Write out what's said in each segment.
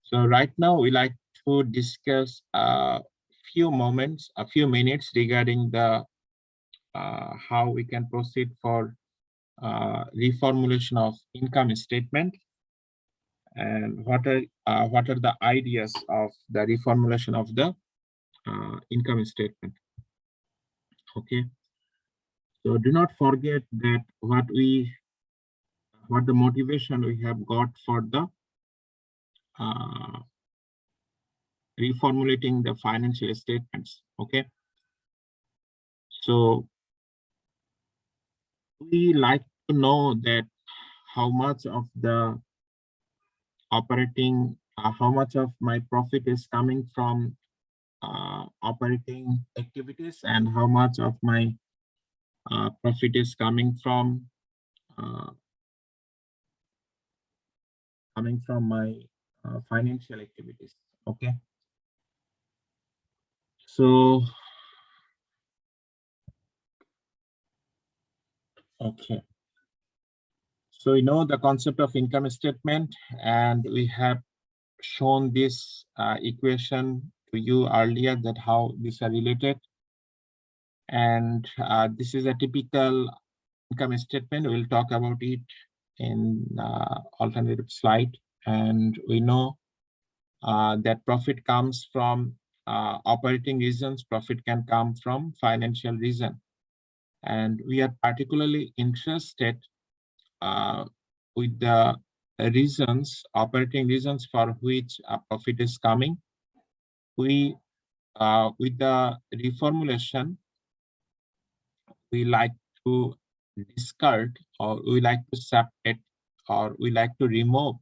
So right now we like to discuss a few minutes regarding the how we can proceed for reformulation of income statement, and what are the ideas of the reformulation of the income statement. Okay, so do not forget that what the motivation we have got for the uh, reformulating the financial statements. Okay, so we like to know that how much of the operating, how much of my profit is coming from operating activities, and how much of my profit is coming from my financial activities. Okay, so okay, so we know the concept of income statement, and we have shown this equation to you earlier, that how these are related. And this is a typical income statement. We'll talk about it in alternative slide. And we know that profit comes from operating reasons, profit can come from financial reason. And we are particularly interested with the reasons, operating reasons for which a profit is coming. We, with the reformulation, we like to discard, or we like to separate, or we like to remove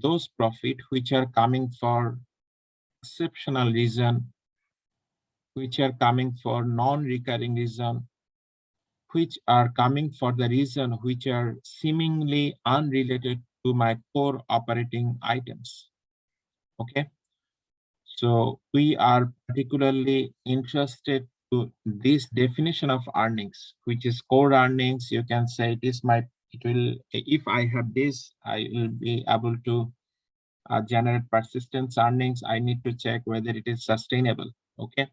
those profit which are coming for exceptional reason, which are coming for non-recurring reason, which are coming for the reason which are seemingly unrelated to my core operating items. Okay, so we are particularly interested to this definition of earnings, which is core earnings. You can say it will, if I have this, I will be able to generate persistent earnings. I need to check whether it is sustainable. Okay,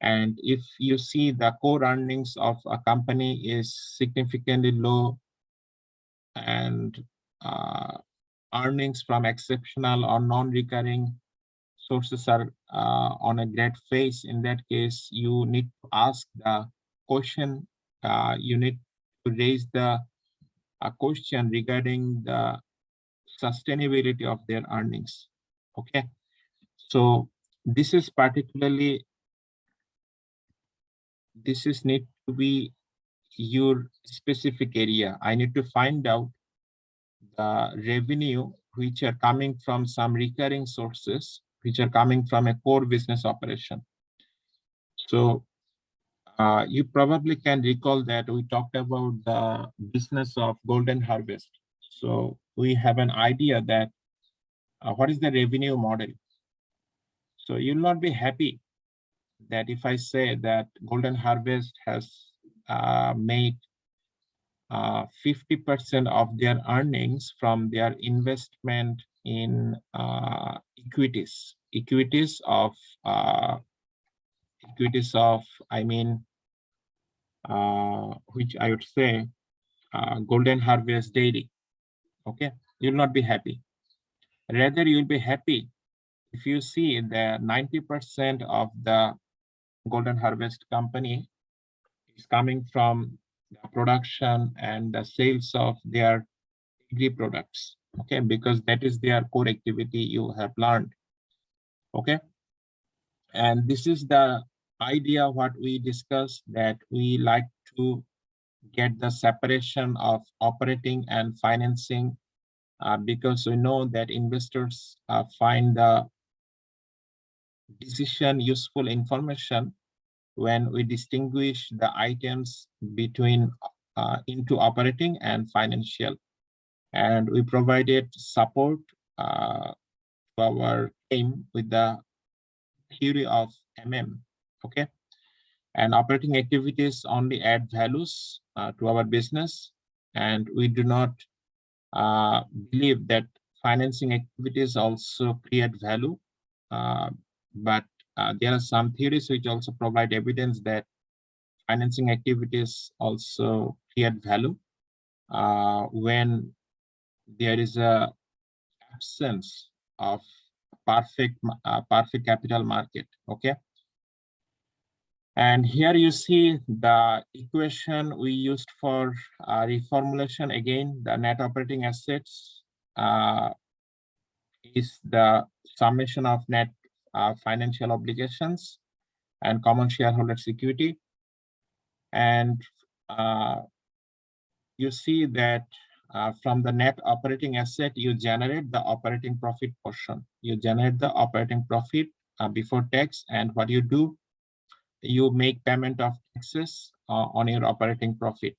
and if you see the core earnings of a company is significantly low, and earnings from exceptional or non-recurring sources are on a great phase, in that case, you need to ask the question, you need to raise the question regarding the sustainability of their earnings. Okay, so this is need to be your specific area. I need to find out the revenue which are coming from some recurring sources, which are coming from a core business operation. So you probably can recall that we talked about the business of golden harvest. So we have an idea that what is the revenue model. So you'll not be happy that if I say that golden harvest has made 50% of their earnings from their investment in equities of I mean, which I would say golden harvest daily. Okay, you'll not be happy. Rather, you'll be happy if you see the 90% of the golden harvest company is coming from the production and the sales of their agri products. Okay, because that is their core activity, you have learned. Okay, and this is the idea what we discussed, that we like to get the separation of operating and financing, because we know that investors find the decision useful information when we distinguish the items between into operating and financial. And we provided support to our aim with the theory of okay, and operating activities only add values to our business, and we do not believe that financing activities also create value, but there are some theories which also provide evidence that financing activities also create value when there is a absence of perfect capital market. Okay, and here you see the equation we used for reformulation. Again, the net operating assets is the summation of net financial obligations and common shareholders' equity. And you see that from the net operating asset, you generate the operating profit portion. You generate the operating profit before tax, and what you do, you make payment of taxes on your operating profit.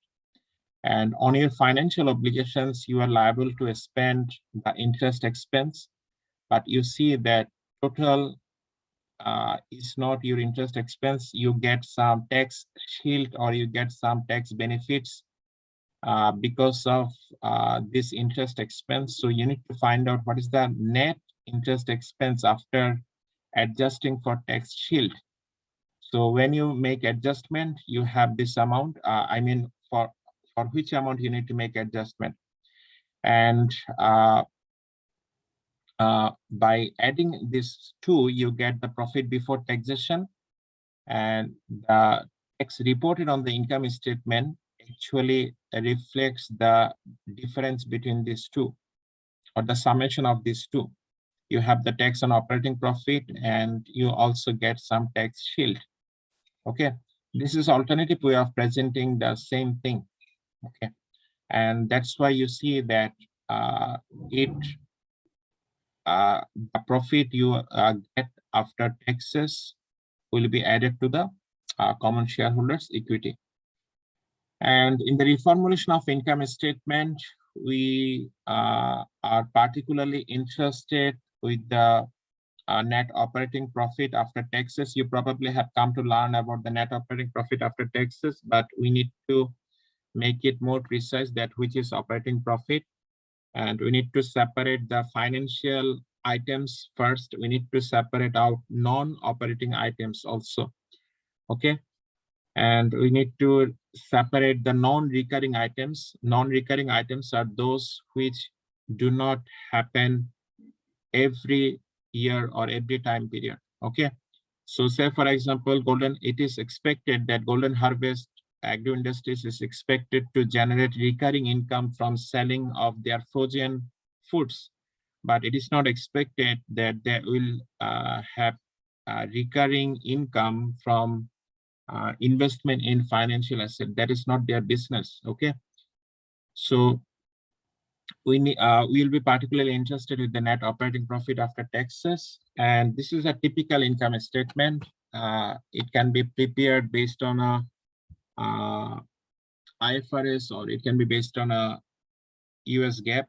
And on your financial obligations, you are liable to spend the interest expense, but you see that total is not your interest expense. You get some tax shield or you get some tax benefits because of this interest expense. So you need to find out what is the net interest expense after adjusting for tax shield. So when you make adjustment, you have this amount. I mean, for which amount you need to make adjustment. And by adding this two, you get the profit before taxation, and the tax reported on the income statement actually reflects the difference between these two, or the summation of these two. You have the tax on operating profit, and you also get some tax shield. Okay, this is alternative way of presenting the same thing. Okay, and that's why you see that the profit you get after taxes will be added to the common shareholders' equity. And in the reformulation of income statement, we are particularly interested with the net operating profit after taxes. You probably have come to learn about the net operating profit after taxes, but we need to make it more precise that which is operating profit. And we need to separate the financial items first. We need to separate out non-operating items also. Okay. And we need to separate the non-recurring items. Non-recurring items are those which do not happen every year or every time period. Okay. So say, for example, it is expected that Golden Harvest Agro Industries is expected to generate recurring income from selling of their frozen foods, but it is not expected that they will have recurring income from investment in financial asset. That is not their business. Okay, so we will be particularly interested with the net operating profit after taxes, and this is a typical income statement. It can be prepared based on a IFRS, or it can be based on a US GAAP,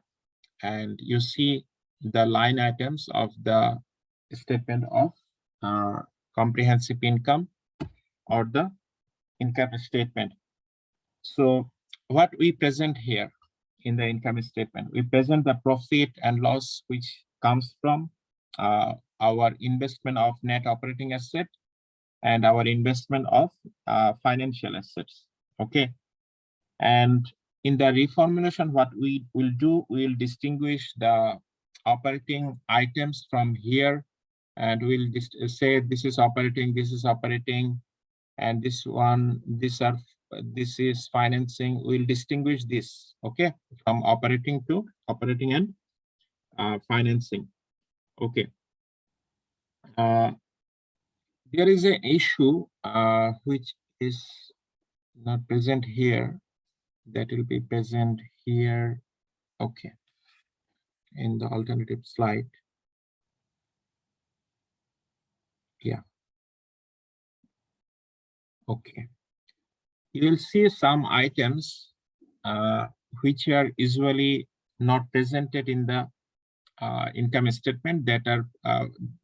and you see the line items of the statement of comprehensive income or the income statement. So what we present here in the income statement, we present the profit and loss which comes from our investment of net operating asset and our investment of financial assets. Okay, and in the reformulation, what we will do, we will distinguish the operating items from here, and we'll just say this is operating, and this one, this is financing. We'll distinguish this, okay, from operating to operating and financing. Okay. There is an issue which is not present here. That will be present here. Okay. In the alternative slide. Yeah. Okay. You will see some items which are usually not presented in the income statement, that are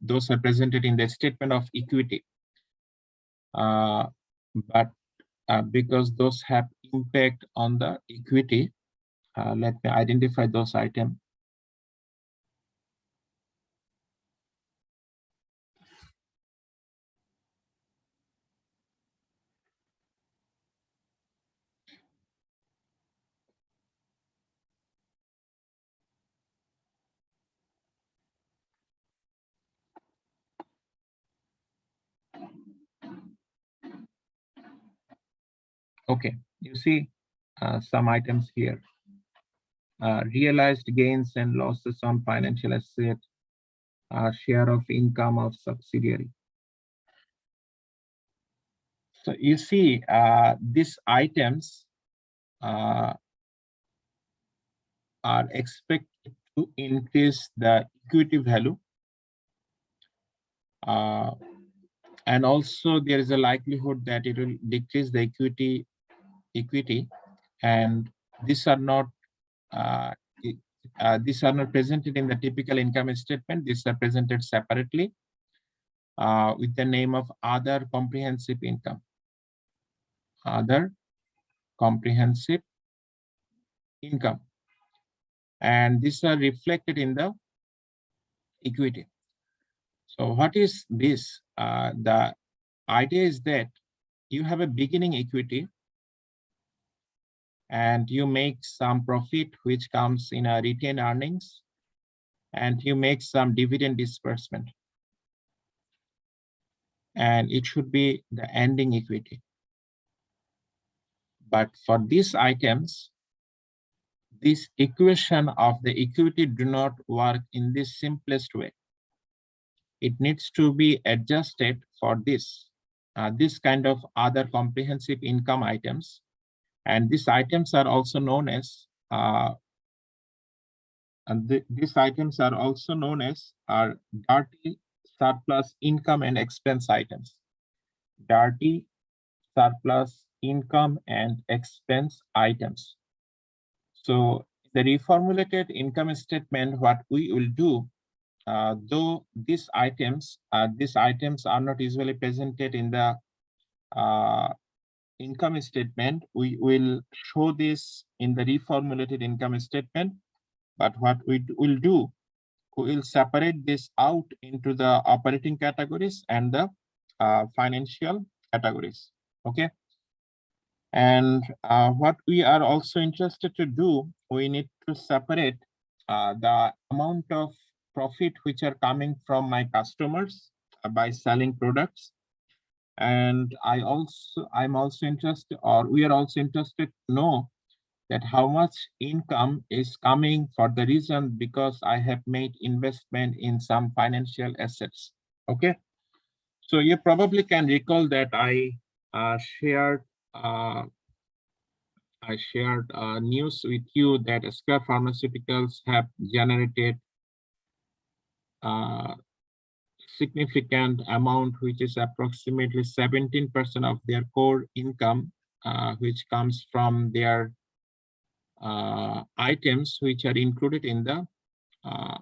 those are presented in the statement of equity. But because those have impact on the equity, let me identify those items. Okay, you see some items here. Realized gains and losses on financial asset, share of income of subsidiary. So you see these items are expected to increase the equity value, and also there is a likelihood that it will decrease the equity, and these are not presented in the typical income statement. These are presented separately with the name of other comprehensive income. Other comprehensive income, and these are reflected in the equity. So what is this? The idea is that you have a beginning equity and you make some profit which comes in a retained earnings, and you make some dividend disbursement, and it should be the ending equity. But for these items, this equation of the equity do not work in this simplest way. It needs to be adjusted for this kind of other comprehensive income items, and these items are also known as these items are also known as dirty surplus income and expense items. Dirty surplus income and expense items. So the reformulated income statement, what we will do, though these items are not usually presented in the income statement, we will show this in the reformulated income statement. But what we will do, we will separate this out into the operating categories and the financial categories. Okay. And what we are also interested to do, we need to separate the amount of profit which are coming from my customers by selling products. And I'm also interested, or we are also interested to know that how much income is coming for the reason because I have made investment in some financial assets. Okay. So you probably can recall that I shared news with you that Square Pharmaceuticals have generated significant amount, which is approximately 17% of their core income, which comes from their items which are included in the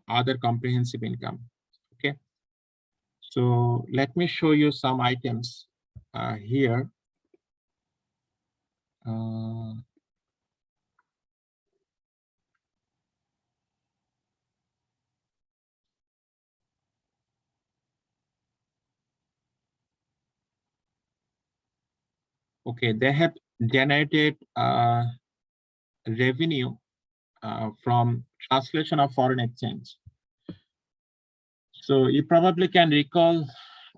other comprehensive income. Okay. So let me show you some items here. Okay, they have generated revenue from translation of foreign exchange. So you probably can recall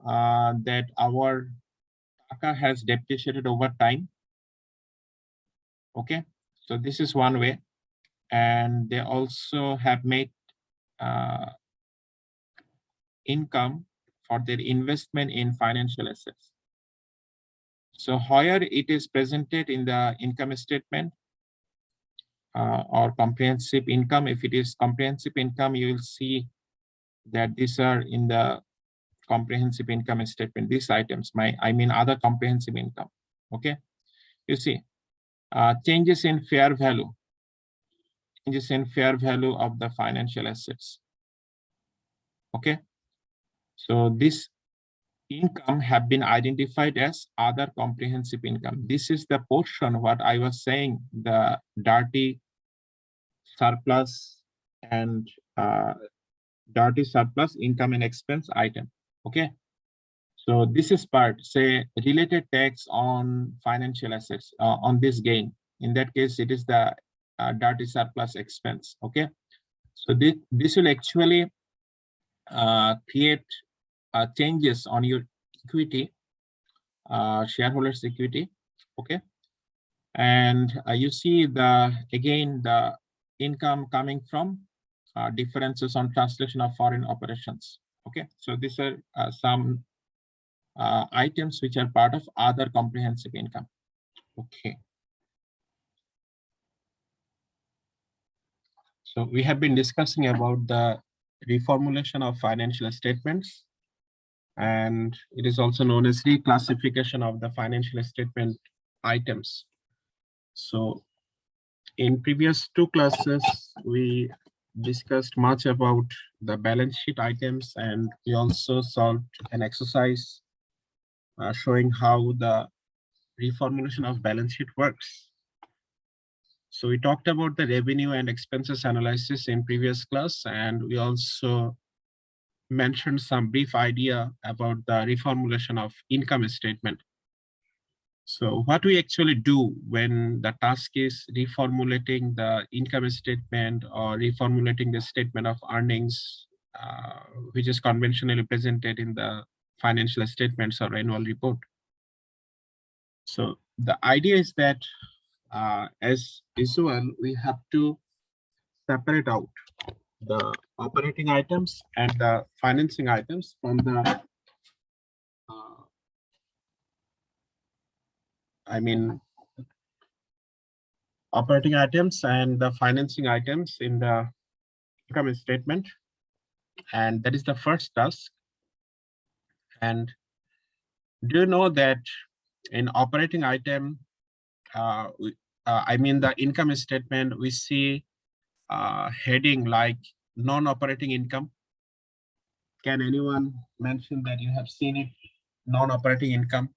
that our taka has depreciated over time. Okay, so this is one way, and they also have made income for their investment in financial assets. So here it is presented in the income statement or comprehensive income. If it is comprehensive income, you will see that these are in the comprehensive income statement, these items, I mean other comprehensive income. Okay, you see changes in fair value of the financial assets. Okay, so this income have been identified as other comprehensive income. This is the portion what I was saying, the dirty surplus and dirty surplus income and expense item. Okay, so this is part, say, related tax on financial assets on this gain. In that case, it is the dirty surplus expense. Okay, so this will actually create changes on your equity, shareholders equity. Okay, And you see again the income coming from differences on translation of foreign operations. Okay, so these are some items which are part of other comprehensive income. Okay. So we have been discussing about the reformulation of financial statements, and it is also known as reclassification of the financial statement items. So in previous two classes, we discussed much about the balance sheet items, and we also solved an exercise showing how the reformulation of balance sheet works. So we talked about the revenue and expenses analysis in previous class, and we also mentioned some brief idea about the reformulation of income statement. So what we actually do when the task is reformulating the income statement or reformulating the statement of earnings, which is conventionally presented in the financial statements or annual report. So the idea is that as usual, we have to separate out the operating items and the financing items from the operating items and the financing items in the income statement. And that is the first task. And do you know that in operating item, the income statement, we see heading like non-operating income. Can anyone mention that you have seen it, non-operating income?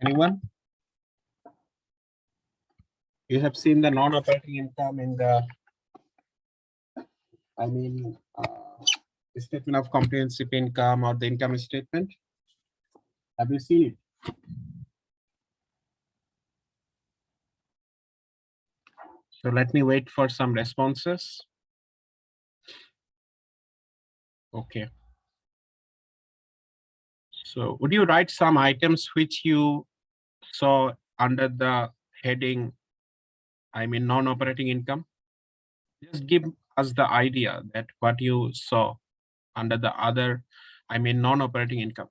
Anyone? You have seen the non-operating income in the, statement of comprehensive income or the income statement. Have you seen it? So let me wait for some responses. Okay. So would you write some items which you saw under the heading, non-operating income? Just give us the idea that what you saw under the other, non-operating income.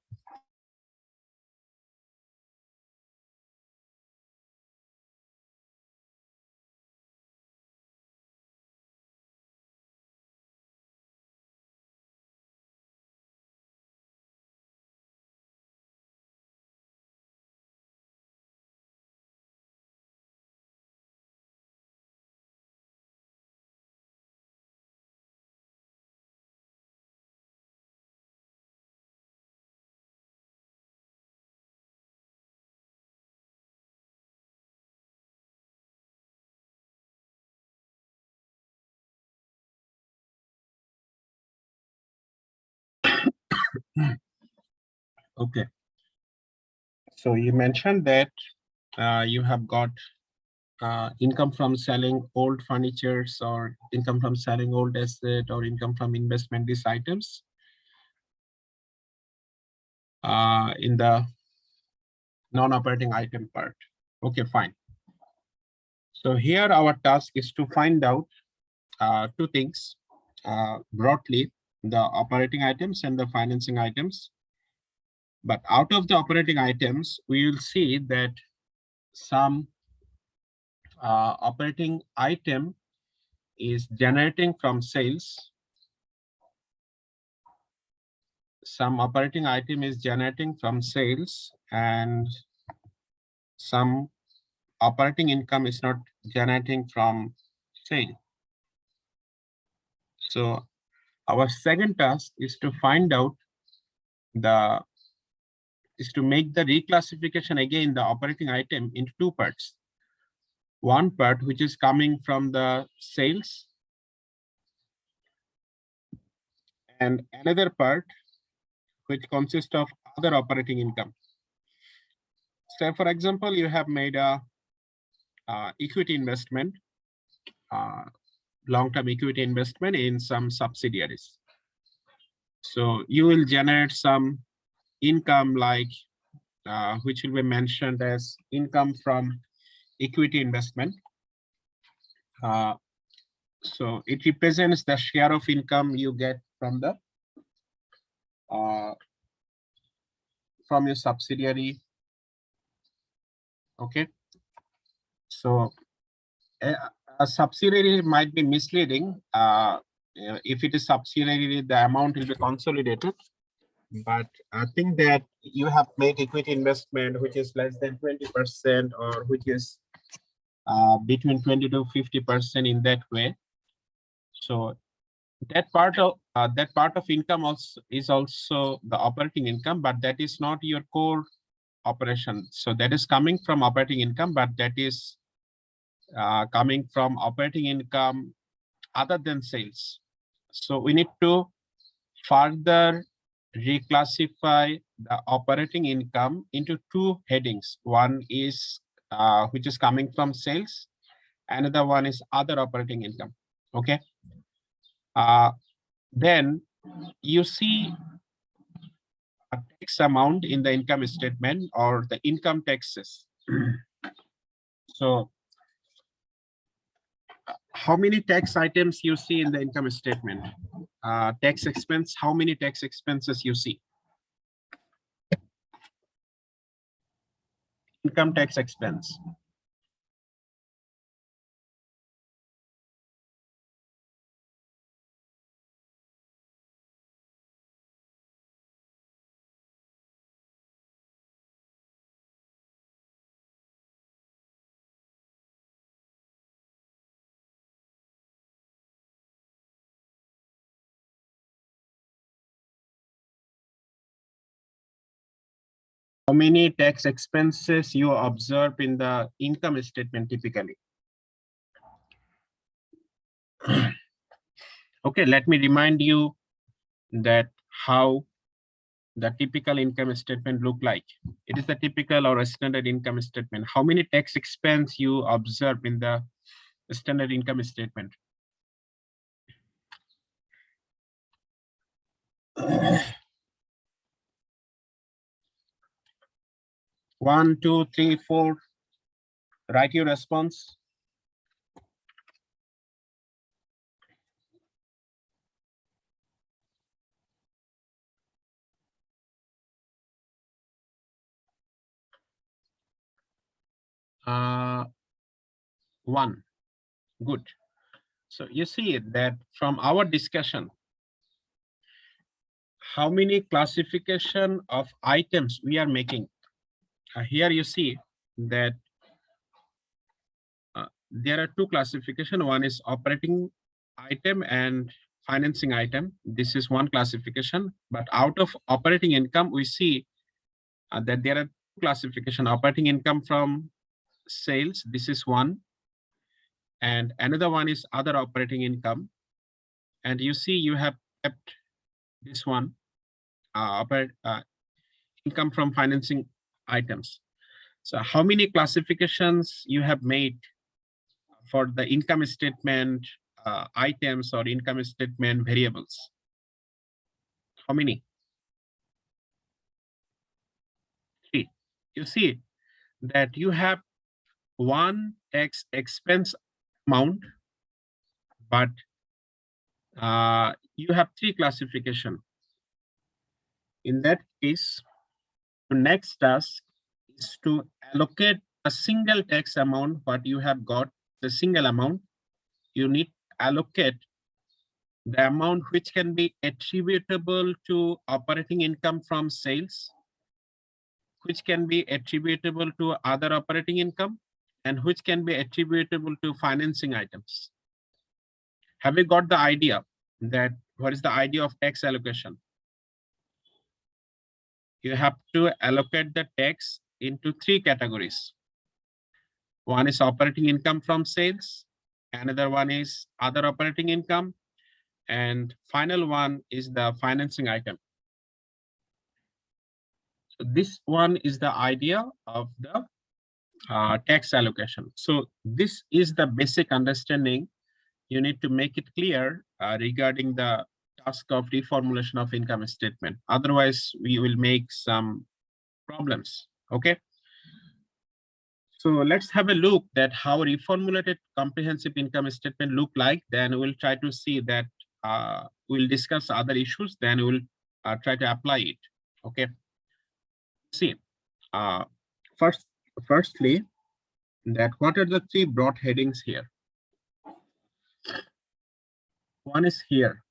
Okay. So you mentioned that you have got income from selling old furnitures or income from selling old asset or income from investment, these items in the non-operating item part. Okay, fine. So here our task is to find out two things broadly, the operating items and the financing items. But out of the operating items, we will see that some operating item is generating from sales. Some operating item is generating from sales, and some operating income is not generating from sale. So our second task is to find out to make the reclassification again, the operating item into two parts. One part which is coming from the sales, and another part which consists of other operating income. Say, for example, you have made a equity investment, long-term equity investment in some subsidiaries. So you will generate some income like which will be mentioned as income from equity investment. So it represents the share of income you get from the from your subsidiary. Okay. So a subsidiary might be misleading. If it is subsidiary, the amount will be consolidated. But I think that you have made equity investment which is less than 20% or which is between 20 to 50% in that way. So that part of income also is also the operating income, but that is not your core operation. So that is coming from operating income, but that is coming from operating income other than sales. So we need to further reclassify the operating income into two headings. One is which is coming from sales. Another one is other operating income. Okay. Then you see a tax amount in the income statement or the income taxes. So how many tax items you see in the income statement? Tax expense, how many tax expenses you see? Income tax expense. How many tax expenses you observe in the income statement typically? Okay, let me remind you that how the typical income statement look like. It is the typical or a standard income statement. How many tax expense you observe in the standard income statement? One, two, three, four. Write your response. One. Good. So you see that from our discussion, how many classification of items we are making. Here you see that there are two classification. One is operating item and financing item. This is one classification, but out of operating income, we see that there are two classification. Operating income from sales, this is one, and another one is other operating income. And you see you have kept this one, income from financing items. So how many classifications you have made for the income statement items or income statement variables? How many? 3. You see that you have one tax expense amount, but you have 3 classification. In that case, the next task is to allocate a single tax amount. What you have got, the single amount, you need to allocate the amount which can be attributable to operating income from sales, which can be attributable to other operating income, and which can be attributable to financing items. Have you got the idea that what is the idea of tax allocation? You have to allocate the tax into 3 categories. One is operating income from sales, another one is other operating income, and final one is the financing item. this one is the idea of the tax allocation. So this is the basic understanding you need to make it clear regarding the task of reformulation of income statement. Otherwise, we will make some problems. Okay. So let's have a look at how reformulated comprehensive income statement look like. Then we'll try to see that we'll discuss other issues. Then we'll try to apply it. Okay. See, uh, firstly, that what are the three broad headings here? One is here.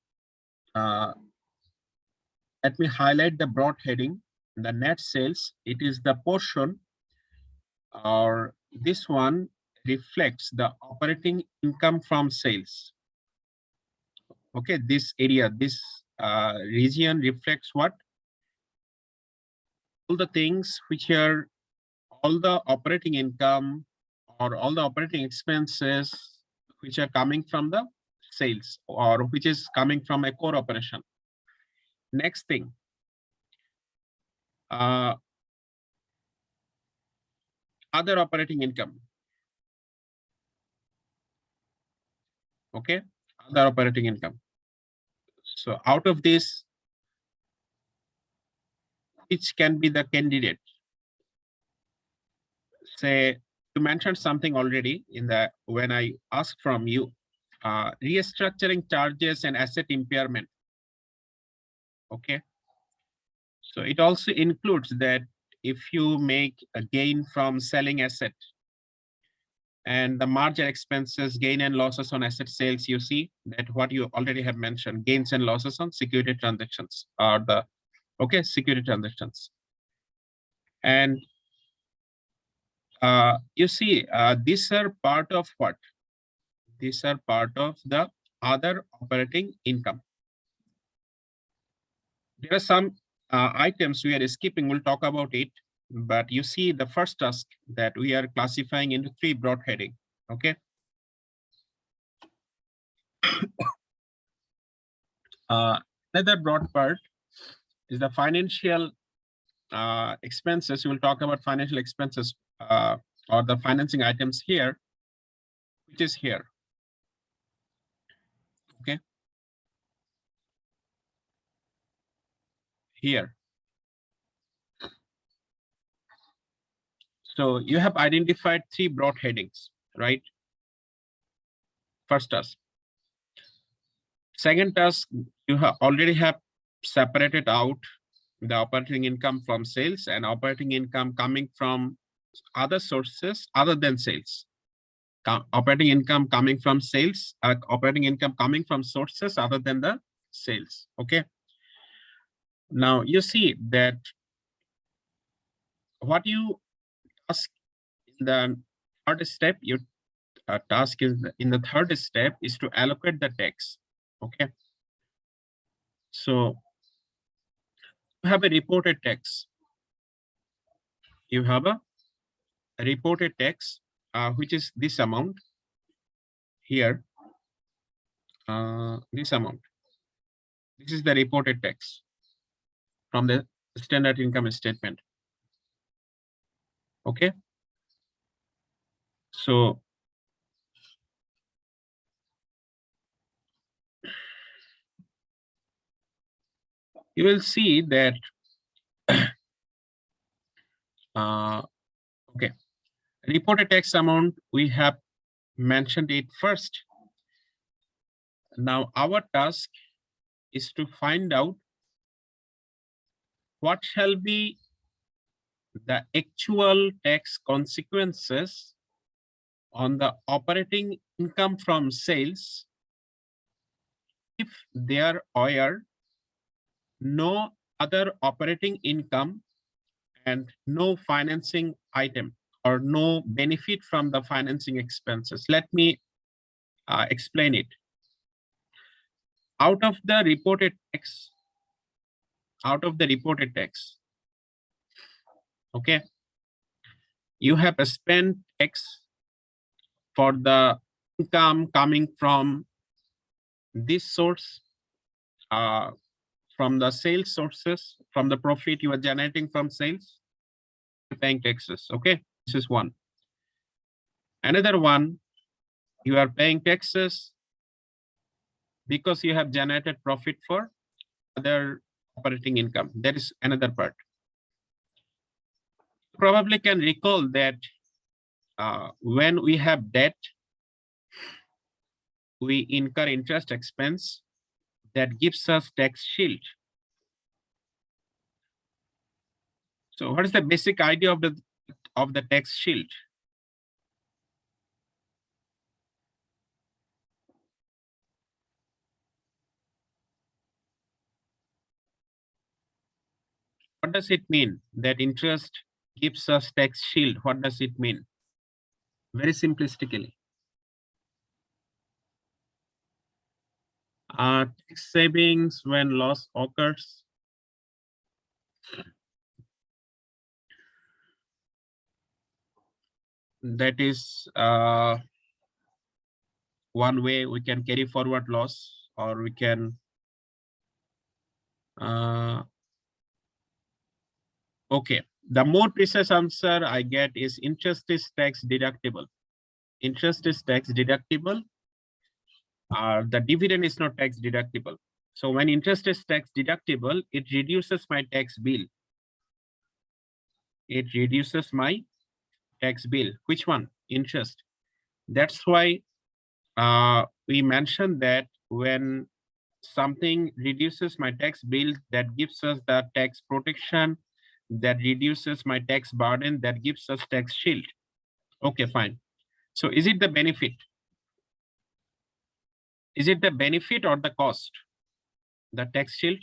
Let me highlight the broad heading. The net sales, it is the portion, or this one reflects the operating income from sales. Okay, this area, this region reflects what? All the things which are all the operating income or all the operating expenses which are coming from the sales or which is coming from a core operation. Next thing, other operating income. Okay, other operating income. So out of this, which can be the candidate? Say, you mentioned something already in the when I asked from you, restructuring charges and asset impairment. Okay, so it also includes that if you make a gain from selling asset and the margin expenses, gain and losses on asset sales, you see that what you already have mentioned, gains and losses on security transactions are the security transactions. And you see, these are part of what? These are part of the other operating income. There are some items we are skipping, we'll talk about it, but you see the first task that we are classifying into three broad heading, okay? Another broad part is the financial expenses. We'll talk about financial expenses or the financing items here, which is here, okay? Here. So you have identified three broad headings, right? First task. Second task, you already have separated out the operating income from sales and operating income coming from other sources other than sales. Operating income coming from sales, operating income coming from sources other than the sales, okay? Now you see that what you ask in the third step, your task is in the third step is to allocate the tax, okay? So you have a reported tax. You have a reported tax, which is this amount here, this amount. This is the reported tax from the standard income statement. Okay. So you will see that, okay, reported tax amount, we have mentioned it first. Now our task is to find out what shall be the actual tax consequences on the operating income from sales if there are no other operating income and no financing item or no benefit from the financing expenses. Let me explain it. Out of the reported tax, okay, you have spent X for the income coming from this source, from the sales sources, from the profit you are generating from sales, you're paying taxes. Okay, this is one. Another one, you are paying taxes because you have generated profit for other operating income. That is another part. Probably can recall that when we have debt, we incur interest expense that gives us tax shield. So what is the basic idea of the tax shield? What does it mean that interest gives us tax shield? What does it mean? Very simplistically. Tax savings when loss occurs. That is one way we can carry forward loss, or we can okay. The more precise answer I get is interest is tax deductible. Interest is tax deductible. The dividend is not tax deductible. So when interest is tax deductible, it reduces my tax bill. It reduces my tax bill. Which one? Interest. That's why we mentioned that when something reduces my tax bill, that gives us the tax protection, that reduces my tax burden, that gives us tax shield. Okay, fine. So is it the benefit? Is it the benefit or the cost? The tax shield?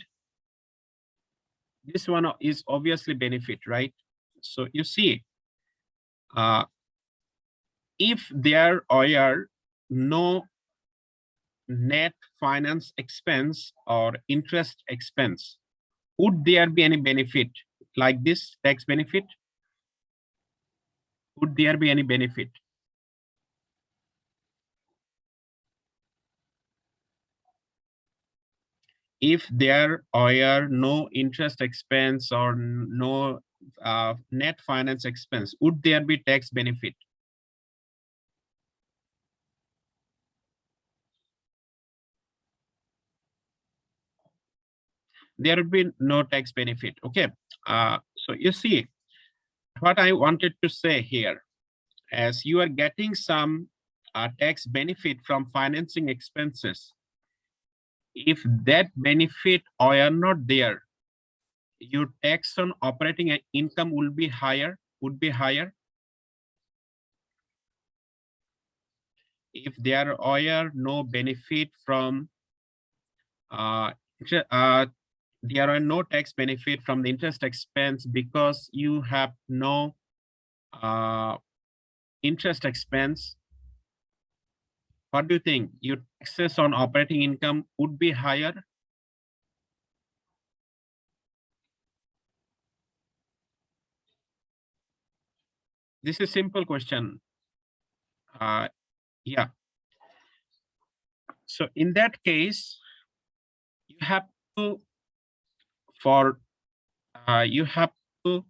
This one is obviously benefit, right? So you see, if there are no net finance expense or interest expense, would there be any benefit like this tax benefit? Would there be any benefit? If there are no interest expense or no net finance expense, would there be tax benefit? There would be no tax benefit. Okay. So you see, what I wanted to say here, as you are getting some tax benefit from financing expenses, if that benefit are not there, your tax on operating income will be higher, would be higher. If there are no benefit from there are no tax benefit from the interest expense because you have no interest expense, what do you think? Your taxes on operating income would be higher? This is a simple question. Yeah. So in that case, you have to you have to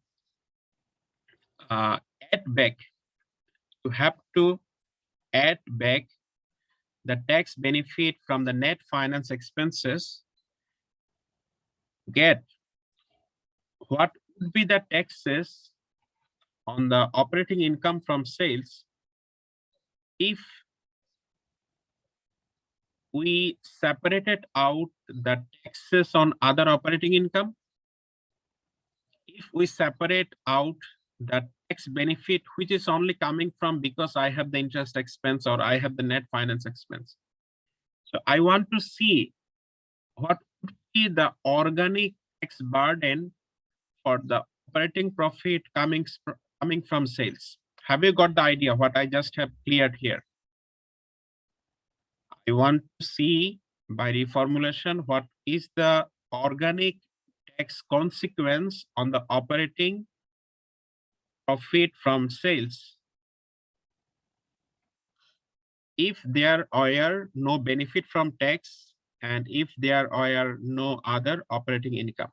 add back. You have to add back the tax benefit from the net finance expenses. Get what would be the taxes on the operating income from sales if we separated out the taxes on other operating income. If we separate out the tax benefit, which is only coming from because I have the interest expense or I have the net finance expense. So I want to see what would be the organic tax burden for the operating profit coming from sales. Have you got the idea what I just have cleared here? I want to see by reformulation what is the organic tax consequence on the operating profit from sales if there are no benefit from tax and if there are no other operating income.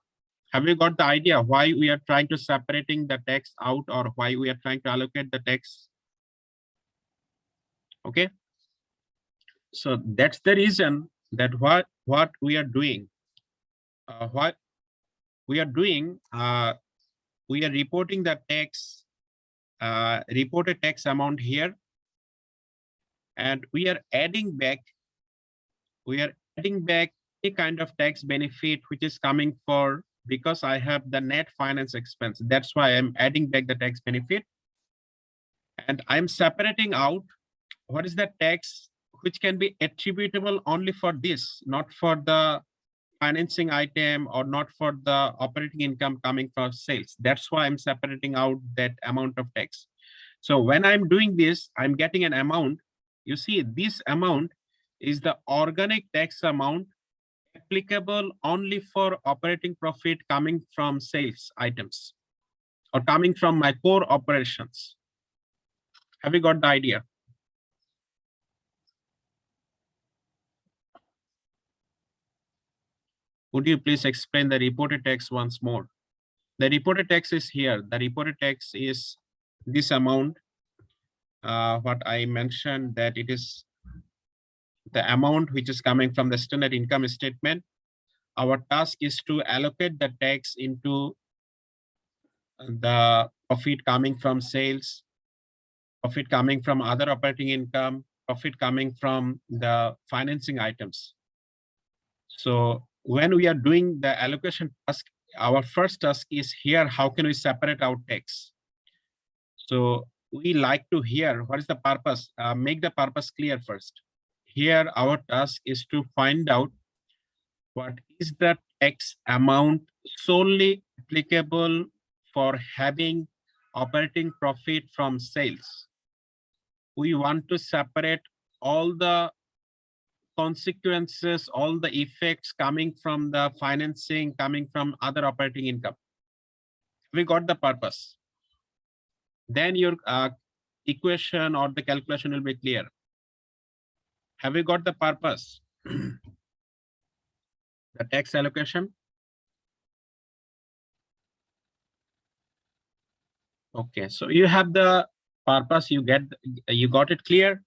Have you got the idea why we are trying to separating the tax out, or why we are trying to allocate the tax? Okay. So that's the reason that what we are doing. What we are doing, we are reporting the tax, reported tax amount here, and we are adding back a kind of tax benefit which is coming for, because I have the net finance expense. That's why I'm adding back the tax benefit, and I'm separating out what is the tax which can be attributable only for this, not for the financing item or not for the operating income coming from sales. That's why I'm separating out that amount of tax. So when I'm doing this, I'm getting an amount. You see, this amount is the organic tax amount applicable only for operating profit coming from sales items or coming from my core operations. Have you got the idea? Would you please explain the reported tax once more? The reported tax is here. The reported tax is this amount. What I mentioned, that it is the amount which is coming from the standard income statement. Our task is to allocate the tax into the profit coming from sales, profit coming from other operating income, profit coming from the financing items. So when we are doing the allocation task, our first task is here, how can we separate out tax? So we like to hear what is the purpose, make the purpose clear first. Here our task is to find out what is the tax amount solely applicable for having operating profit from sales. We want to separate all the consequences, all the effects coming from the financing, coming from other operating income. We got the purpose. Then your equation or the calculation will be clear. Have we got the purpose? The tax allocation. Okay, so you have the purpose, you got it clear.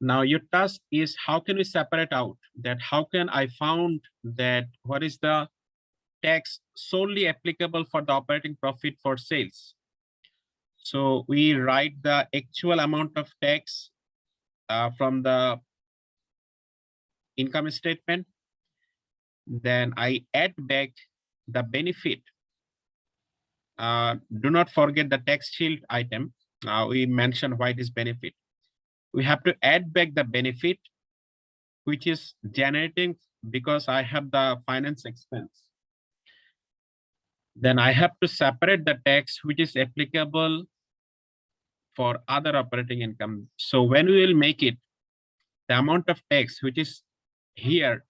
Now your task is how can we separate out that, how can I found that what is the tax solely applicable for the operating profit for sales. So we write the actual amount of tax from the income statement. Then I add back the benefit. Do not forget the tax shield item. We mentioned why it is benefit. We have to add back the benefit which is generating because I have the finance expense. Then I have to separate the tax which is applicable for other operating income. So when we will make it, the amount of tax which is here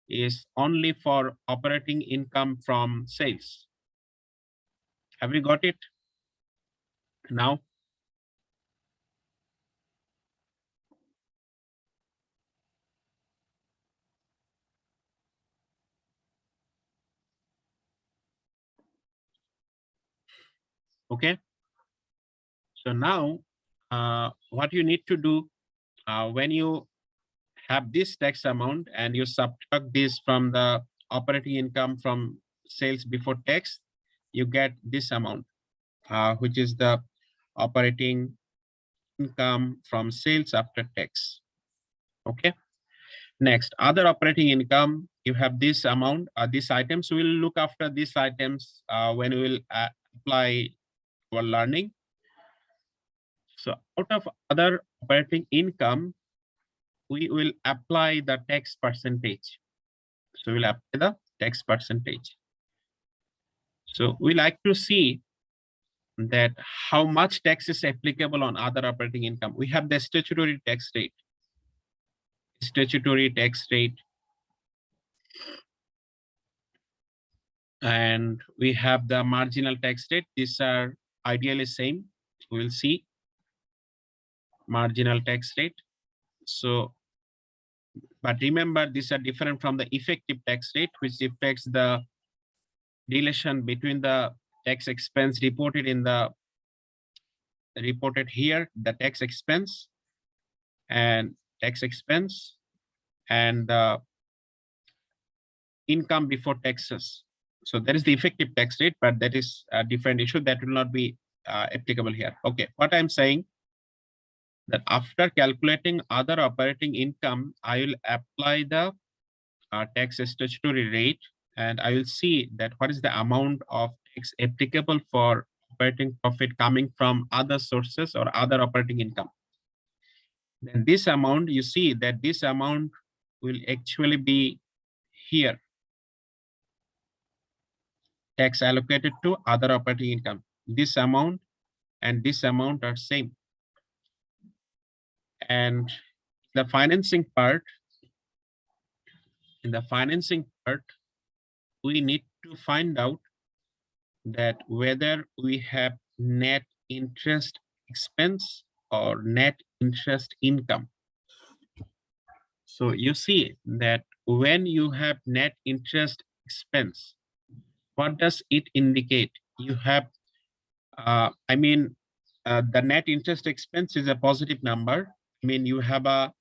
is only for operating income from sales. Have we got it now? Okay. So now what you need to do when you have this tax amount and you subtract this from the operating income from sales before tax, you get this amount, which is the operating income from sales after tax. Okay. Next, other operating income, you have this amount, these items. We will look after these items when we will apply our learning. So out of other operating income, we will apply the tax percentage. So we'll apply the tax percentage. So we like to see that how much tax is applicable on other operating income. We have the statutory tax rate. Statutory tax rate. And we have the marginal tax rate. These are ideally same. We'll see marginal tax rate. So But remember, these are different from the effective tax rate, which affects the relation between the tax expense reported here, the tax expense and the income before taxes. So that is the effective tax rate, but that is a different issue that will not be applicable here. Okay, what I'm saying that after calculating other operating income, I will apply the tax statutory rate, and I will see that what is the amount of tax applicable for operating profit coming from other sources or other operating income. Then this amount, you see that this amount will actually be here, tax allocated to other operating income. This amount and this amount are same. And the financing part, we need to find out that whether we have net interest expense or net interest income. So you see that when you have net interest expense, what does it indicate? You have, the net interest expense is a positive number. I mean, you have a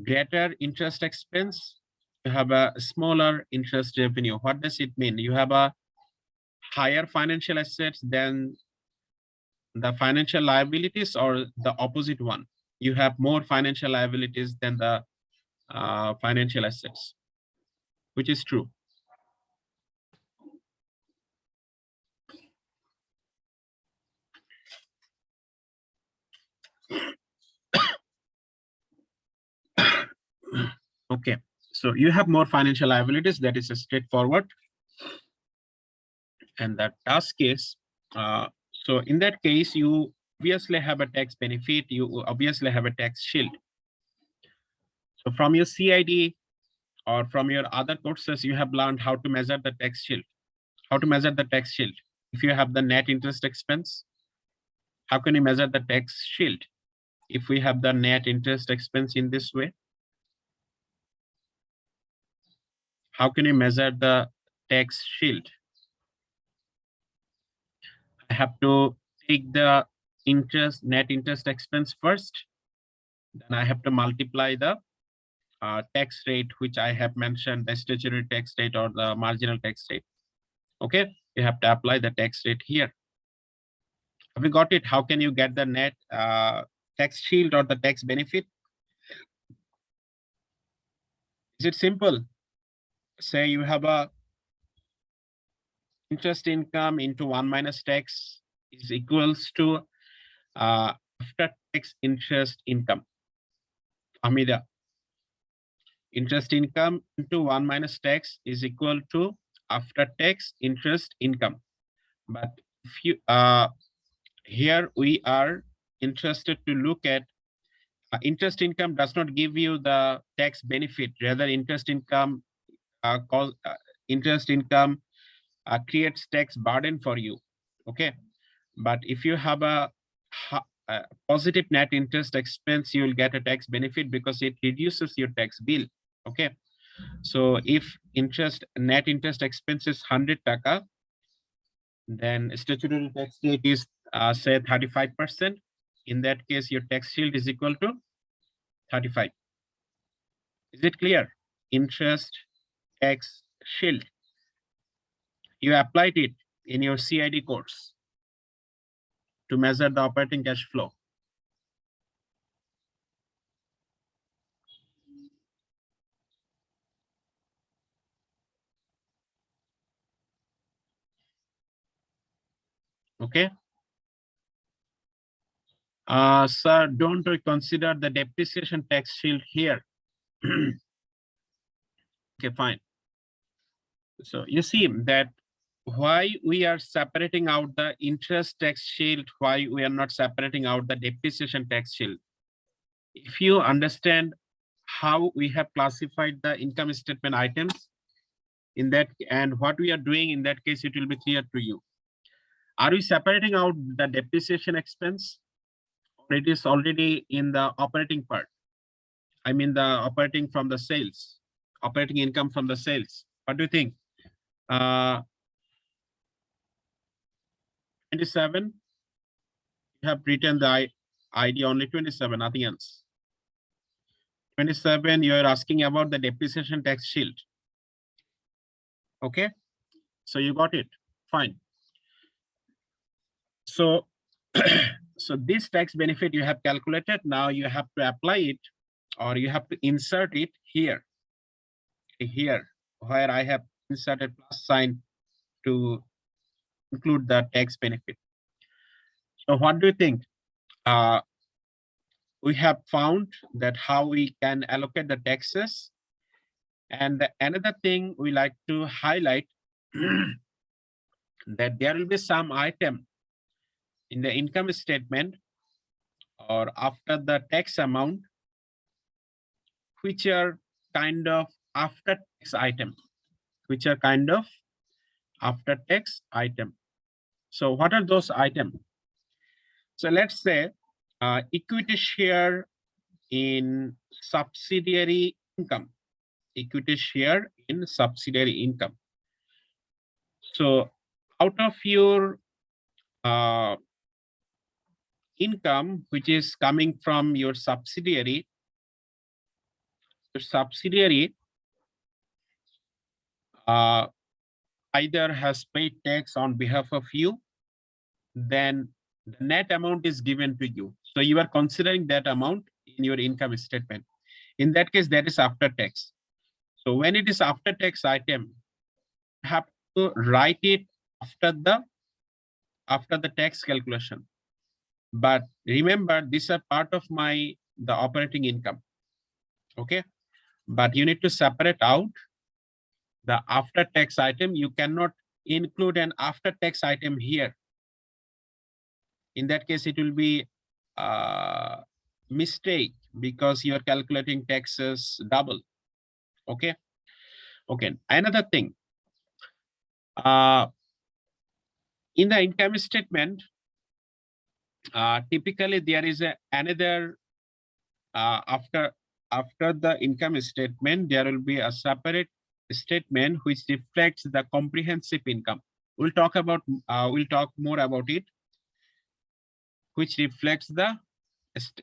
greater interest expense, you have a smaller interest revenue. What does it mean? You have a higher financial assets than the financial liabilities, or the opposite one? You have more financial liabilities than the financial assets, which is true. Okay, so you have more financial liabilities, that is straightforward. And that task is, so in that case, you obviously have a tax benefit, you obviously have a tax shield. So from your CID or from your other courses, you have learned how to measure the tax shield. How to measure the tax shield? If you have the net interest expense, how can you measure the tax shield? If we have the net interest expense in this way, how can you measure the tax shield? I have to take the net interest expense first. Then I have to multiply the tax rate, which I have mentioned, the statutory tax rate or the marginal tax rate. Okay, you have to apply the tax rate here. Have you got it? How can you get the net tax shield or the tax benefit? Is it simple? Say you have a interest income into 1 minus tax is equals to after tax interest income. Amida. Interest income into 1 minus tax is equal to after tax interest income. But if you here we are interested to look at interest income does not give you the tax benefit. Rather, interest income creates tax burden for you. Okay, but if you have a positive net interest expense, you will get a tax benefit because it reduces your tax bill. Okay, so if net interest expense is 100 taka, then statutory tax rate is say 35%. In that case, your tax shield is equal to 35. Is it clear? Interest tax shield. You applied it in your CID course to measure the operating cash flow. Okay. Sir, don't we consider the depreciation tax shield here? Okay, fine. So you see that why we are separating out the interest tax shield, why we are not separating out the depreciation tax shield. If you understand how we have classified the income statement items in that, and what we are doing in that case, it will be clear to you. Are we separating out the depreciation expense, or it is already in the operating part? I mean the operating from the sales, operating income from the sales. What do you think? 27, you have written the ID only 27, nothing else. 27, you are asking about the depreciation tax shield. Okay, so you got it, fine. So, so this tax benefit you have calculated, now you have to apply it, or you have to insert it here, where I have inserted plus sign to include the tax benefit. So what do you think? We have found that how we can allocate the taxes. And another thing we like to highlight that there will be some item in the income statement or after the tax amount, which are kind of after tax item, So what are those items? So let's say equity share in subsidiary income, So out of your income, which is coming from your subsidiary, either has paid tax on behalf of you, then the net amount is given to you. So you are considering that amount in your income statement. In that case, that is after tax. So when it is after tax item, you have to write it after the tax calculation. But remember, these are part of the operating income. Okay, but you need to separate out the after tax item. You cannot include an after tax item here. In that case, it will be a mistake because you are calculating taxes double. Okay. Another thing, in the income statement, typically there is another after the income statement, there will be a separate statement which reflects the comprehensive income. We'll talk more about it, which reflects the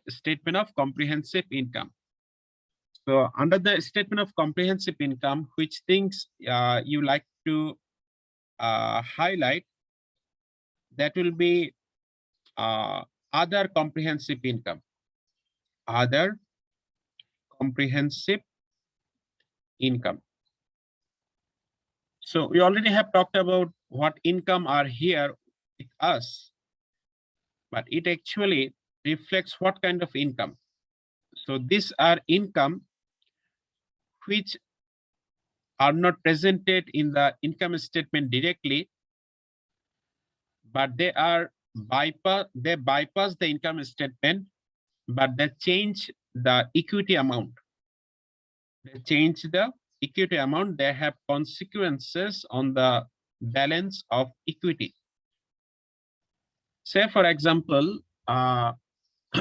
statement of comprehensive income. So under the statement of comprehensive income, which things you like to highlight, that will be other comprehensive income. So we already have talked about what income are here with us, but it actually reflects what kind of income. So these are income which are not presented in the income statement directly, but they bypass the income statement, but they change the equity amount. They have consequences on the balance of equity. Say, for example, you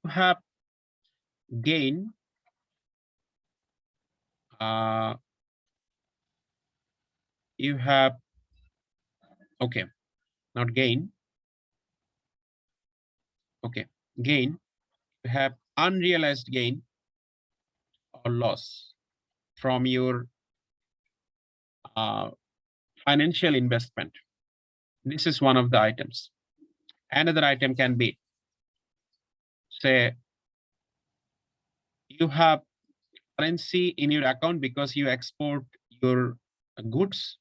have gain, not gain. Gain, you have unrealized gain or loss from your financial investment. This is one of the items. Another item can be, say, you have currency in your account because you export your goods,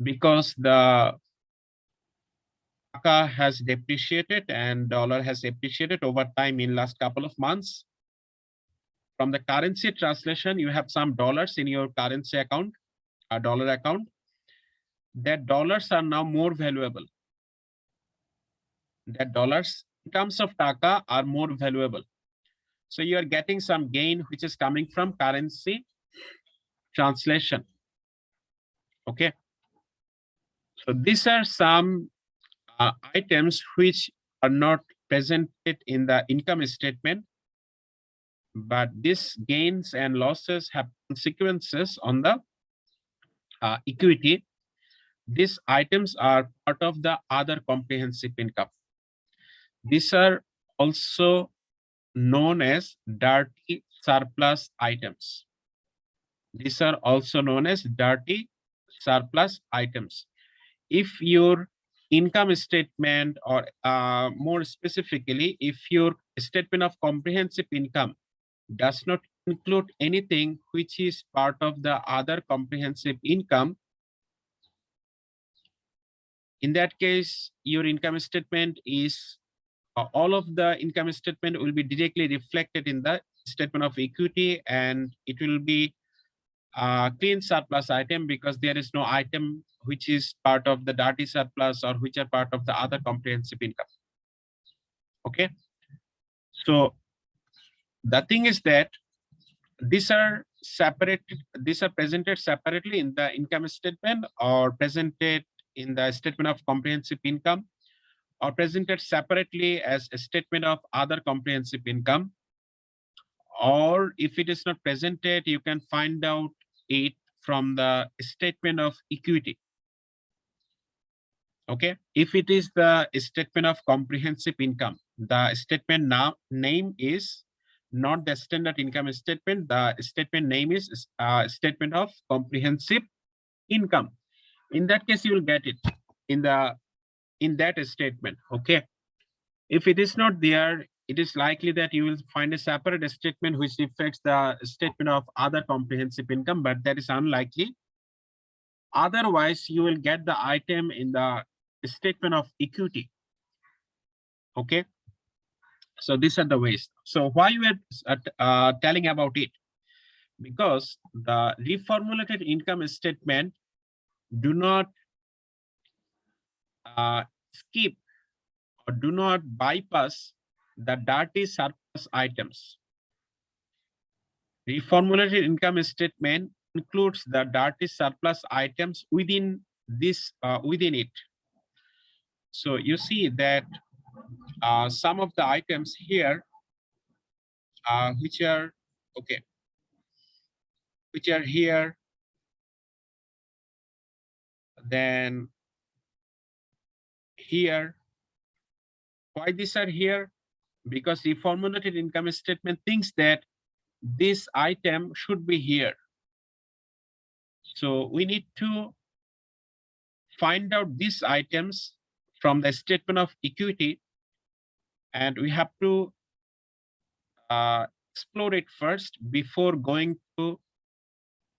because the taka has depreciated and dollar has appreciated over time in last couple of months. From the currency translation, you have some dollars in your currency account, a dollar account. That dollars are now more valuable. That dollars in terms of taka are more valuable. So you are getting some gain which is coming from currency translation. Okay. So these are some items which are not presented in the income statement, but these gains and losses have consequences on the equity. These items are part of the other comprehensive income. These are also known as dirty surplus items. These are also known as dirty surplus items. If your income statement, or more specifically, if your statement of comprehensive income does not include anything which is part of the other comprehensive income, in that case, your income statement is all of the income statement will be directly reflected in the statement of equity, and it will be a clean surplus item because there is no item which is part of the dirty surplus or which are part of the other comprehensive income. Okay. So the thing is that these are separated, these are presented separately in the income statement, or presented in the statement of comprehensive income, or presented separately as a statement of other comprehensive income. Or if it is not presented, you can find out it from the statement of equity. Okay, if it is the statement of comprehensive income, the statement now name is not the standard income statement. The statement name is statement of comprehensive income. In that case, you will get it in that statement. Okay, if it is not there, it is likely that you will find a separate statement which reflects the statement of other comprehensive income, but that is unlikely. Otherwise, you will get the item in the statement of equity. Okay, so these are the ways. So why you are telling about it? Because the reformulated income statement do not skip or do not bypass the dirty surplus items. Reformulated income statement includes the dirty surplus items within this within it. So you see that some of the items here which are okay, which are here, then here. Why these are here? Because the reformulated income statement thinks that this item should be here. So we need to find out these items from the statement of equity, and we have to explore it first before going to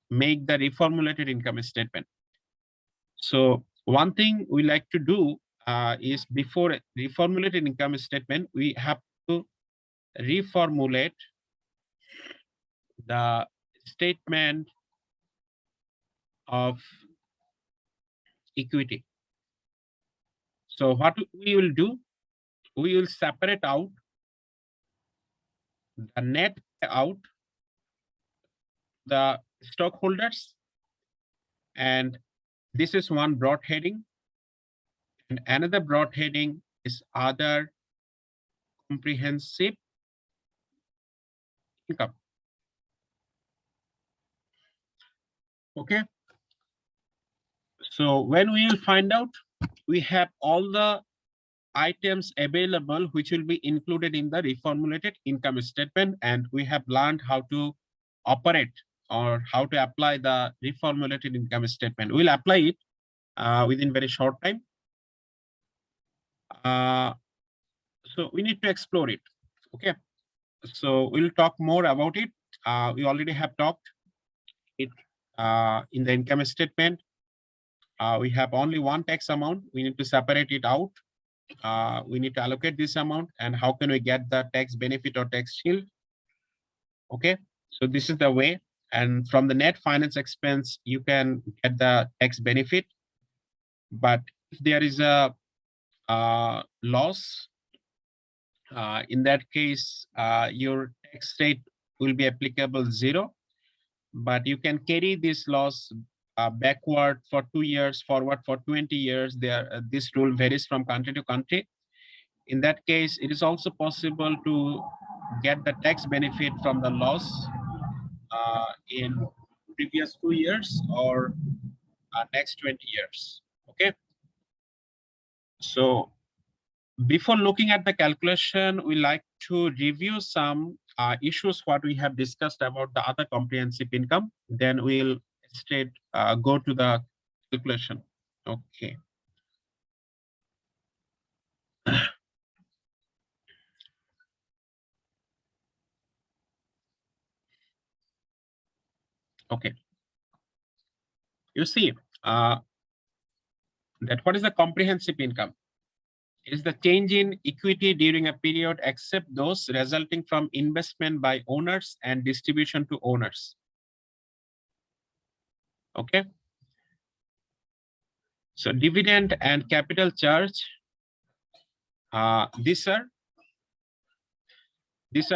make the reformulated income statement. So one thing we like to do is before reformulated income statement, we have to reformulate the statement of equity. So what we will do, we will separate out the net out the stockholders, and this is one broad heading, and another broad heading is other comprehensive income. Okay, so when we will find out, we have all the items available which will be included in the reformulated income statement, and we have learned how to operate or how to apply the reformulated income statement. We'll apply it within very short time. So we need to explore it. Okay, so we'll talk more about it. We already have talked it in the income statement. We have only one tax amount. We need to separate it out. We need to allocate this amount, and how can we get the tax benefit or tax shield? Okay, so this is the way. And from the net finance expense, you can get the tax benefit. But if there is a loss, in that case, your tax rate will be applicable 0. But you can carry this loss backward for 2 years, forward for 20 years. This rule varies from country to country. In that case, it is also possible to get the tax benefit from the loss in previous 2 years or next 20 years. Okay. So before looking at the calculation, we like to review some issues what we have discussed about the other comprehensive income. Then we'll straight go to the calculation. Okay. Okay. You see that what is the comprehensive income? It is the change in equity during a period except those resulting from investment by owners and distribution to owners. Okay. So dividend and capital charge, these are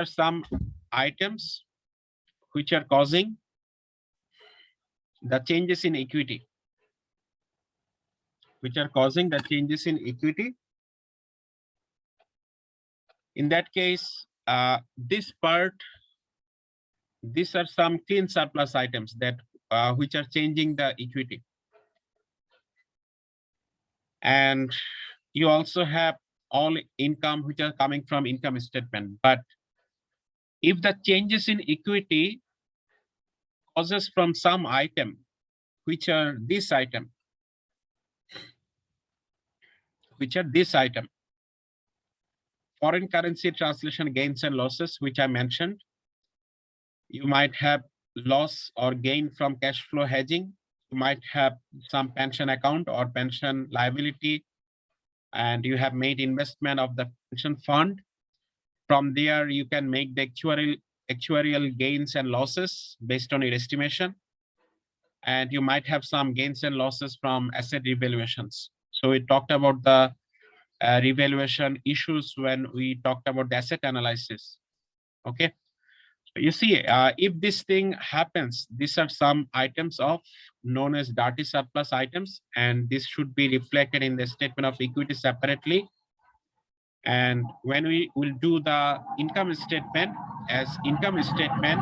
some items which are causing the changes in equity, In that case, this part, these are some clean surplus items that which are changing the equity. And you also have all income which are coming from income statement. But if the changes in equity causes from some item, which are this item, foreign currency translation gains and losses, which I mentioned. You might have loss or gain from cash flow hedging. You might have some pension account or pension liability, and you have made investment of the pension fund. From there, you can make the actuarial gains and losses based on your estimation. And you might have some gains and losses from asset revaluations. So we talked about the revaluation issues when we talked about the asset analysis. Okay. So you see, if this thing happens, these are some items of known as dirty surplus items, and this should be reflected in the statement of equity separately. And when we will do the income statement as income statement,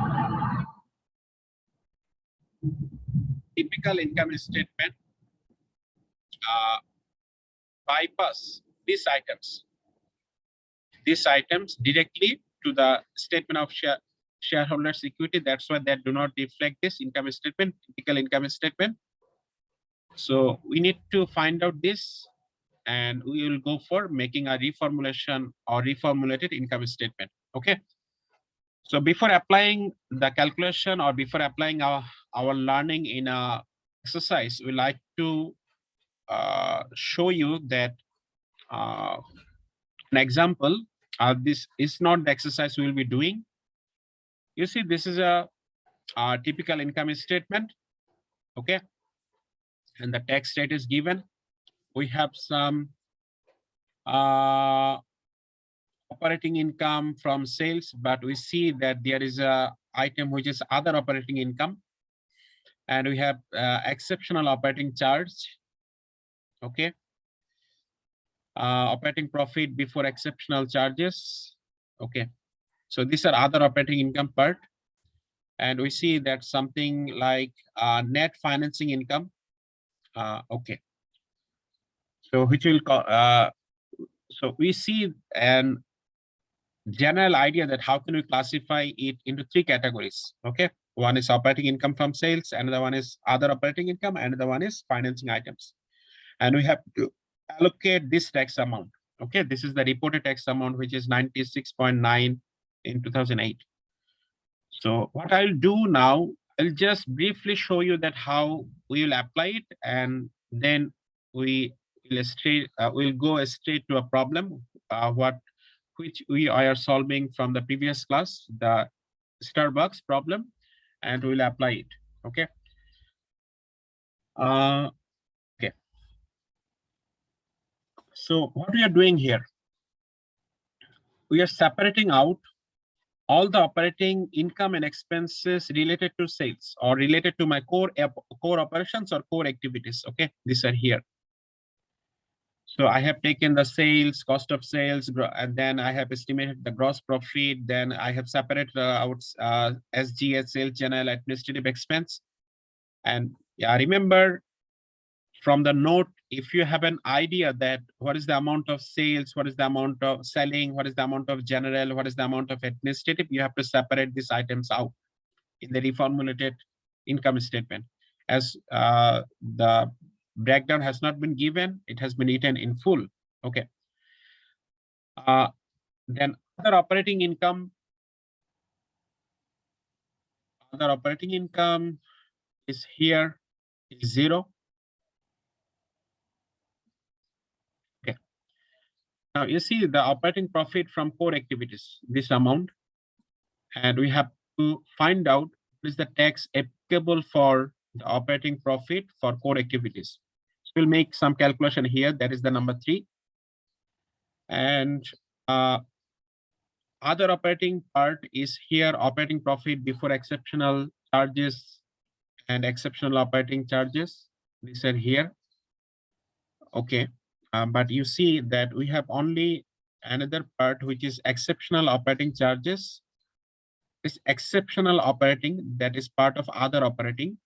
typical income statement bypass these items directly to the statement of shareholders equity. That's why they do not reflect this income statement, typical income statement. So we need to find out this, and we will go for making a reformulation or reformulated income statement. Okay. So before applying the calculation or before applying our learning in a exercise, we like to show you that an example. This is not the exercise we will be doing. You see, this is a typical income statement. Okay. And the tax rate is given. We have some operating income from sales, but we see that there is a item which is other operating income, and we have exceptional operating charge. Okay. Operating profit before exceptional charges. Okay. So these are other operating income part. And we see that something like net financing income. Okay. So which will so we see an general idea that how can we classify it into 3 categories. Okay. One is operating income from sales, another one is other operating income, and another one is financing items. And we have to allocate this tax amount. Okay. This is the reported tax amount, which is 96.9 in 2008. So what I'll do now, I'll just briefly show you that how we will apply it, and then we will go straight to a problem, which we are solving from the previous class, the Starbucks problem, and we'll apply it. Okay. Okay. So what we are doing here, we are separating out all the operating income and expenses related to sales or related to my core operations or core activities. Okay, these are here. So I have taken the sales, cost of sales, and then I have estimated the gross profit. Then I have separated out SGS, sales general administrative expense. And yeah, remember from the note, if you have an idea that what is the amount of sales, what is the amount of selling, what is the amount of general, what is the amount of administrative, you have to separate these items out in the reformulated income statement. As the breakdown has not been given, it has been eaten in full. Okay. Then other operating income is here, is 0. Okay. Now you see the operating profit from core activities, this amount, and we have to find out what is the tax applicable for the operating profit for core activities. So we'll make some calculation here. That is the number 3. And other operating part is here, operating profit before exceptional charges and exceptional operating charges. These are here. Okay. But you see that we have only another part, which is exceptional operating charges. This exceptional operating, that is part of other operating.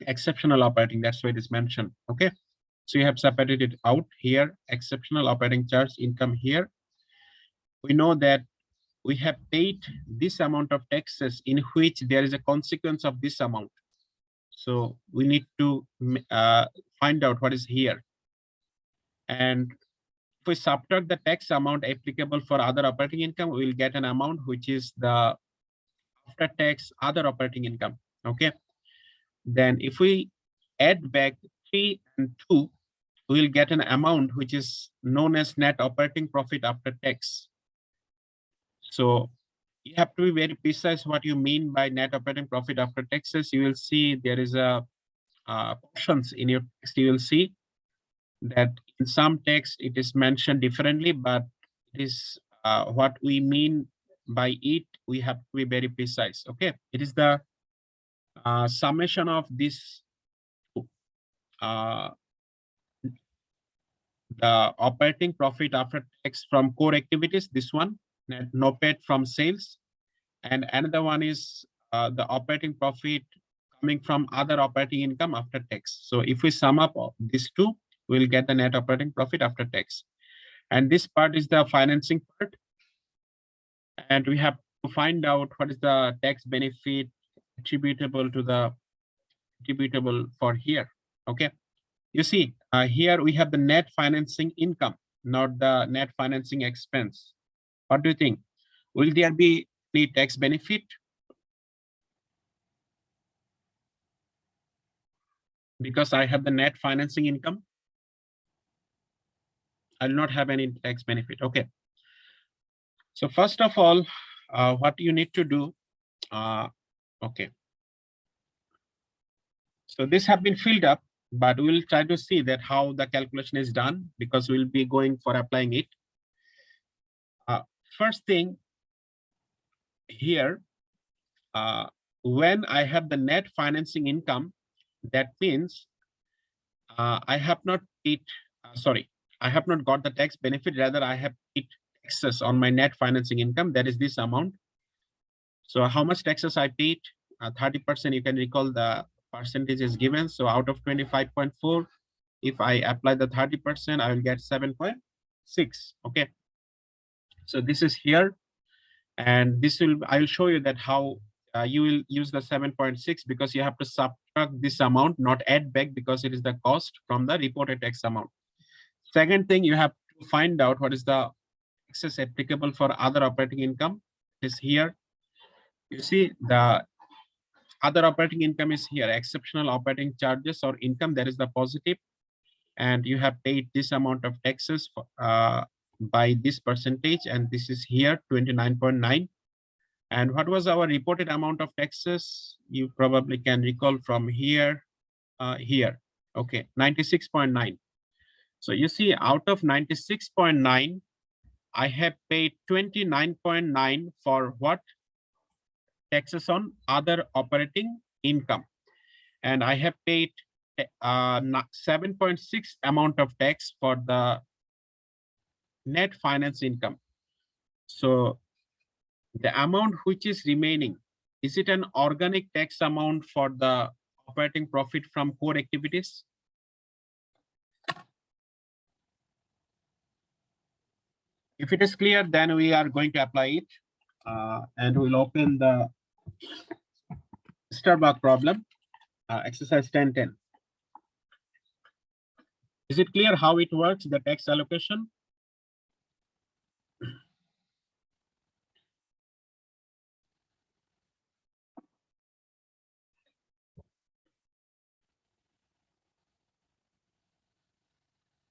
Exceptional operating, that's why it is mentioned. Okay. So you have separated it out here, exceptional operating charge income here. We know that we have paid this amount of taxes in which there is a consequence of this amount. So we need to find out what is here. And if we subtract the tax amount applicable for other operating income, we will get an amount which is the after tax other operating income. Okay. Then if we add back 3 and 2, we will get an amount which is known as net operating profit after tax. So you have to be very precise what you mean by net operating profit after taxes. You will see there is a portions in your text. You will see that in some text it is mentioned differently, but it is what we mean by it. We have to be very precise. Okay, it is the summation of this the operating profit after tax from core activities. This one, no paid from sales, and another one is the operating profit coming from other operating income after tax. So if we sum up these two, we'll get the net operating profit after tax. And this part is the financing part. And we have to find out what is the tax benefit attributable for here. Okay. You see, here we have the net financing income, not the net financing expense. What do you think? Will there be any tax benefit? Because I have the net financing income, I'll not have any tax benefit. Okay. So first of all, what you need to do, okay. So this have been filled up, but we'll try to see that how the calculation is done, because we'll be going for applying it. First thing here, when I have the net financing income, that means I have not paid, I have not got the tax benefit, rather I have paid taxes on my net financing income, that is this amount. So how much taxes I paid? 30%, you can recall the percentage is given. So out of 25.4, if I apply the 30%, I will get 7.6. Okay. So this is here. And this will, I will show you that how you will use the 7.6, because you have to subtract this amount, not add back, because it is the cost from the reported tax amount. Second thing, you have to find out what is the taxes applicable for other operating income. Is here. You see the other operating income is here, exceptional operating charges or income, that is the positive. And you have paid this amount of taxes by this percentage, and this is here 29.9. And what was our reported amount of taxes? You probably can recall from here, here. Okay, 96.9. So you see, out of 96.9, I have paid 29.9 for what? Taxes on other operating income. And I have paid 7.6 amount of tax for the net finance income. So the amount which is remaining, is it an organic tax amount for the operating profit from core activities? If it is clear, then we are going to apply it, and we'll open the Starbucks problem, exercise 10.10. Is it clear how it works, the tax allocation?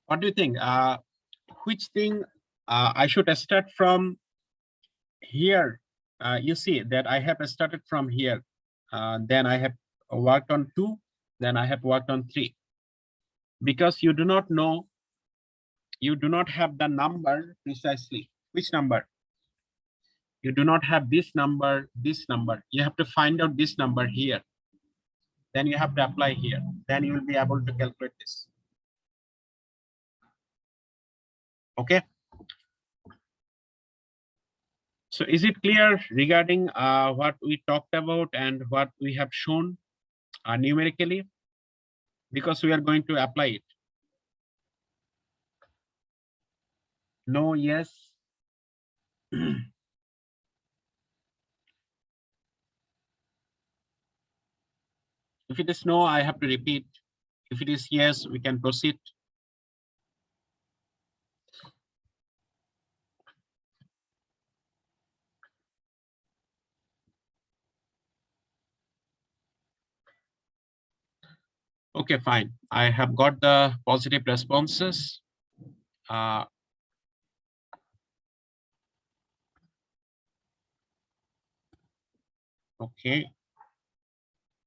What do you think? Which thing I should start from here? You see that I have started from here. Then I have worked on 2, then I have worked on 3. Because you do not know, you do not have the number precisely. Which number? You do not have this number, this number. You have to find out this number here. Then you have to apply here. Then you will be able to calculate this. Okay. So is it clear regarding what we talked about and what we have shown numerically? Because we are going to apply it. No, yes. If it is no, I have to repeat. If it is yes, we can proceed. Okay, fine. I have got the positive responses. Okay.